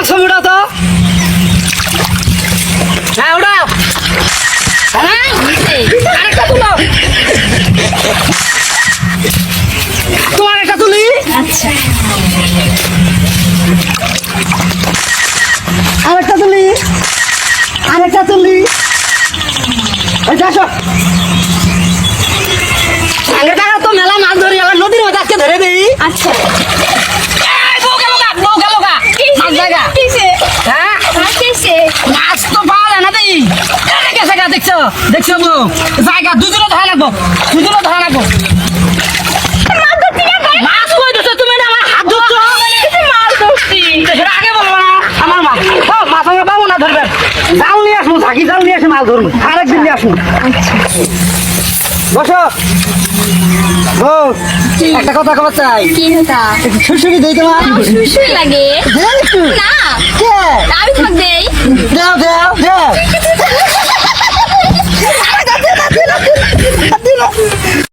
ছবি উঠাও তো। হ্যাঁ উঠাও। হ্যাঁ আরেকটা তুলো। তোমার একটা তুলি। আচ্ছা আরেকটা তুলি। আরেকটা তুলি। এই যে আসো। আগে টাকা তো মেলা মাছ ধরি, আবার নদীর মধ্যে আজকে ধরে দিই। আচ্ছা এই বউ গেল গা, বউ গেল গা। মাছ জায়গা। কিসে হ্যাঁ কিসে মাছ তো পাওয়া যায় না দেই। এই গেছে গা, দেখছো দেখছো বউ জায়গা দুজনে ধরা লাগবো, দুজনে ধরা লাগবো। মাছ কই দিছো তুমি? না আমার হাত ধরছো। মাছ ধরছি সেটা আগে বলবো না। আমার মাছ মাছ আমরা পাবো না ধরবেন। জাল নিয়ে আসবো, ঝাঁকি জাল নিয়ে এসে মাছ ধরুন, আরেকদিন নিয়ে আসুন। বসো। ও একটা কথা কবার চাই। কি এটা একটু সুরসুরি দিই তোমার। শুশুই লাগে দেন একটু। না